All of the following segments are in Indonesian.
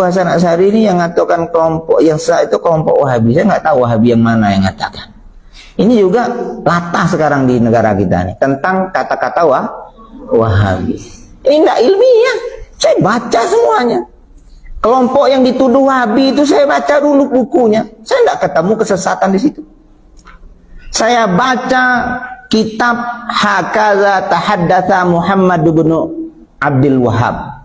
Abu Hasan Asy'ari ini yang mengatakan kelompok yang sah itu kelompok Wahabi. Saya nggak tahu Wahabi yang mana yang mengatakan. Ini juga latah sekarang di negara kita nih tentang kata-kata Wahabi. Ini tidak ilmiah. Saya baca semuanya. Kelompok yang dituduh Wahabi itu saya baca dulu bukunya. Saya tidak ketemu kesesatan di situ. Saya baca kitab Hakaza Tahaddatsa Muhammad bin Abdul Wahhab.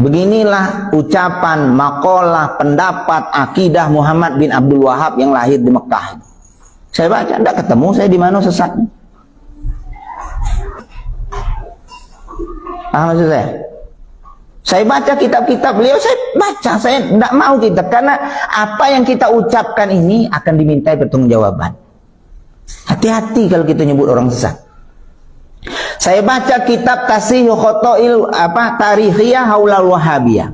Beginilah ucapan, makalah, pendapat, akidah Muhammad bin Abdul Wahhab yang lahir di Mekah. Saya baca, tidak ketemu saya di mana sesatnya. Paham maksud saya? Saya baca kitab-kitab beliau, saya baca, saya tidak mau kitab karena apa yang kita ucapkan ini akan dimintai pertanggungjawaban. Hati-hati kalau kita nyebut orang sesat. Saya baca kitab Tasihih Khotoil Tarikhiyah Haulal Wahabiyah.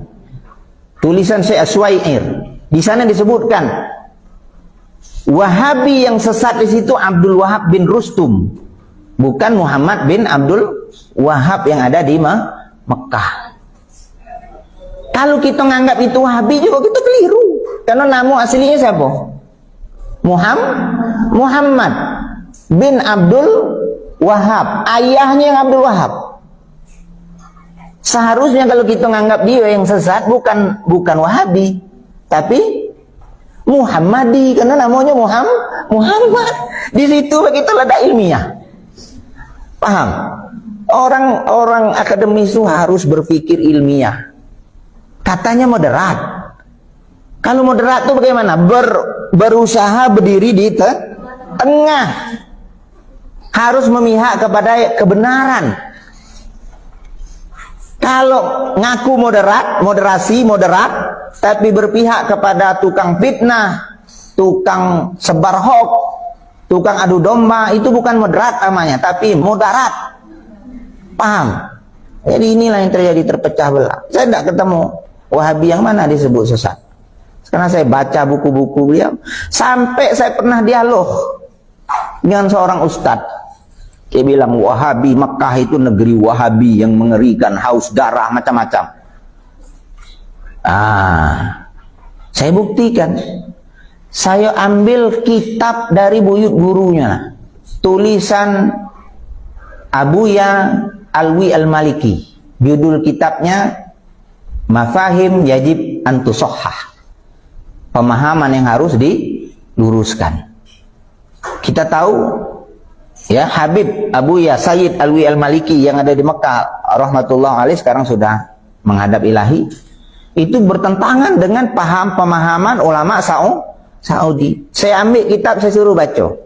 Tulisan Syekh Suwair. Di sana disebutkan Wahabi yang sesat di situ Abdul Wahhab bin Rustum, bukan Muhammad bin Abdul Wahhab yang ada di Mekah. Kalau kita nganggap itu Wahabi juga kita keliru. Karena nama aslinya siapa? Muhammad bin Abdul Wahhab, ayahnya yang Abdul Wahhab. Seharusnya kalau kita nganggap dia yang sesat bukan Wahabi, tapi Muhammadi, karena namanya Muhammad. Di situ kita letak ilmiah. Paham? Orang akademis itu harus berpikir ilmiah. Katanya moderat. Kalau moderat itu bagaimana? Berusaha berdiri di tengah. Harus memihak kepada kebenaran. Kalau ngaku moderat, tapi berpihak kepada tukang fitnah, tukang sebar hoax, tukang adu domba, itu bukan moderat namanya, tapi mudarat. Paham? Jadi inilah yang terjadi, terpecah belah. Saya tidak ketemu Wahabi yang mana disebut sesat. Karena saya baca buku-buku beliau, sampai saya pernah dialog dengan seorang ustadz. Dia bilang Wahabi Mekah itu negeri Wahabi yang mengerikan, haus darah, macam-macam. Saya buktikan. Saya ambil kitab dari buyut gurunya, tulisan Abuya Alwi Al-Maliki. Judul kitabnya Mafahim Yajib Antusohhah. Pemahaman yang harus diluruskan. Kita tahu ya, Habib Abuya Sayyid Alwi Al-Maliki yang ada di Mekah rahmatullah alaih, sekarang sudah menghadap ilahi, itu bertentangan dengan pemahaman ulama Saudi. Saya ambil kitab, saya suruh baca.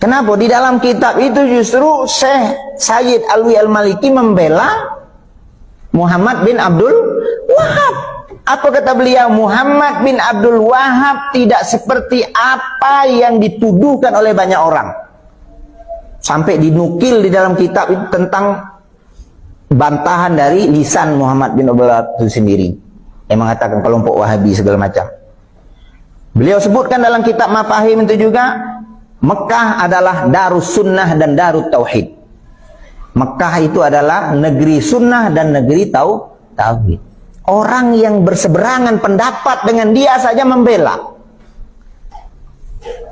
Kenapa? Di dalam kitab itu justru Syekh Sayyid Alwi Al-Maliki membela Muhammad bin Abdul Wahhab. Apa kata beliau? Muhammad bin Abdul Wahhab tidak seperti apa yang dituduhkan oleh banyak orang. Sampai dinukil di dalam kitab itu tentang bantahan dari lisan Muhammad bin Abdul Wahhab itu sendiri, yang mengatakan kelompok Wahabi segala macam. Beliau sebutkan dalam kitab Mafahim itu juga, Mekah adalah Darus Sunnah dan Darut Tauhid. Mekah itu adalah negeri sunnah dan negeri tauhid. Orang yang berseberangan pendapat dengan dia saja membela.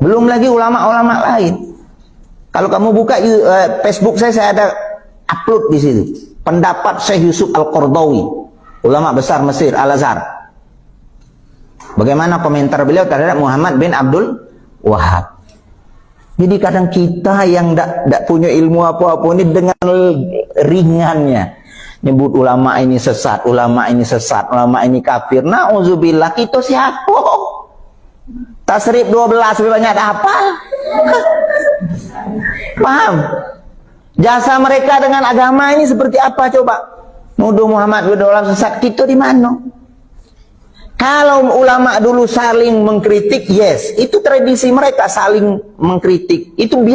Belum lagi ulama-ulama lain. Kalau kamu buka Facebook saya ada upload di situ. Pendapat Syekh Yusuf Al-Qardawi, ulama besar Mesir, Al-Azhar. Bagaimana komentar beliau terhadap Muhammad bin Abdul Wahhab. Jadi kadang kita yang tidak punya ilmu apa-apa ini dengan ringannya nyebut ulama ini sesat, ulama ini sesat, ulama ini kafir. Na'udzubillah, kita siapa? Tasrif 12 lebih banyak apa? Paham? Jasa mereka dengan agama ini seperti apa coba? Nuduh Muhammad bin Abdul Wahhab sesat, kita di mana? Kalau ulama dulu saling mengkritik, yes, itu tradisi mereka saling mengkritik. Itu biasa.